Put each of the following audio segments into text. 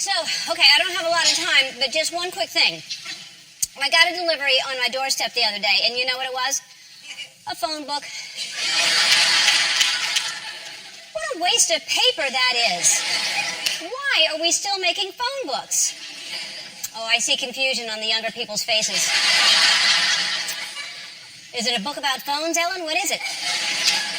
So, okay, I don't have a lot of time, but just one quick thing. I got a delivery on my doorstep the other day, and you know what it was? A phone book. What a waste of paper that is. Why are we still making phone books? Oh, I see confusion on the younger people's faces. Is it a book about phones, Ellen? What is it?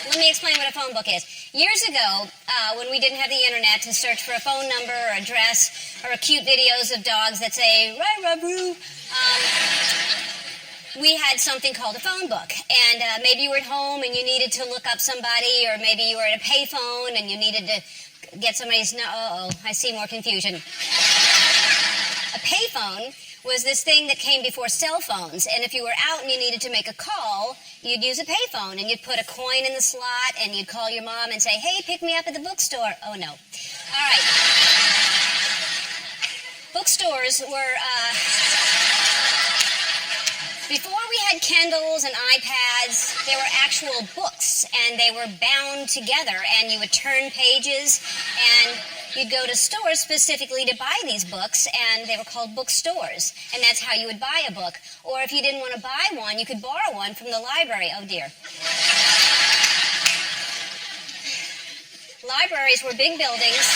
Let me explain what a phone book is. Years ago, when we didn't have the internet to search for a phone number or address or cute videos of dogs that say, "Rah-rah-roo," we had something called a phone book. And maybe you were at home and you needed to look up somebody, or maybe you were at a payphone and you needed to get somebody's... Uh-oh, I see more confusion. A payphone was this thing that came before cell phones, and if you were out and you needed to make a call, you'd use a payphone, and you'd put a coin in the slot, and you'd call your mom and say, "Hey, pick me up at the bookstore." Oh, no. All right. Bookstores were... Before we had Kindles and iPads, there were actual books, and they were bound together, and you would turn pages, and you'd go to stores specifically to buy these books, and they were called bookstores, and that's how you would buy a book. Or if you didn't want to buy one, you could borrow one from the library. Oh, dear. Libraries were big buildings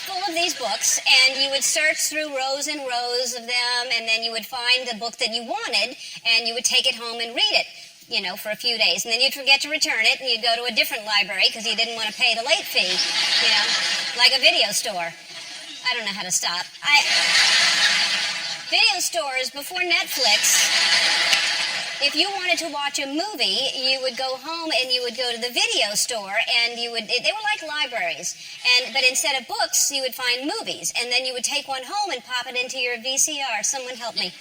full of these books, and you would search through rows and rows of them, and then you would find the book that you wanted, and you would take it home and read it, you know, for a few days. And then you'd forget to return it, and you'd go to a different library because you didn't want to pay the late fee, you know, like a video store. I don't know how to stop. Video stores, before Netflix, if you wanted to watch a movie, you would go home and you would go to the video store, and they were like libraries. But instead of books, you would find movies, and then you would take one home and pop it into your VCR. Someone help me.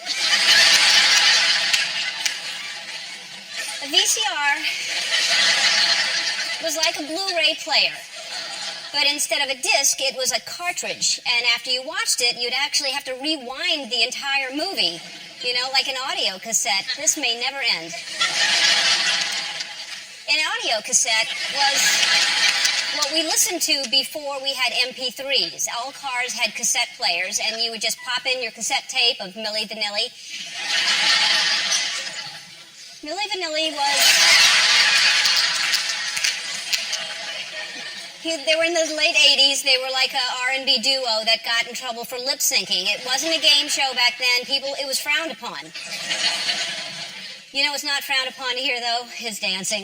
A VCR was like a Blu-ray player, but instead of a disc, it was a cartridge, and after you watched it, you'd actually have to rewind the entire movie, you know, like an audio cassette. This may never end. An audio cassette was what we listened to before we had MP3s. All cars had cassette players, and you would just pop in your cassette tape of Milli Vanilli. Milli Vanilli they were in the late 80s. They were like a R&B duo that got in trouble for lip syncing. It wasn't a game show back then. It was frowned upon. You know what's not frowned upon here, though, is dancing.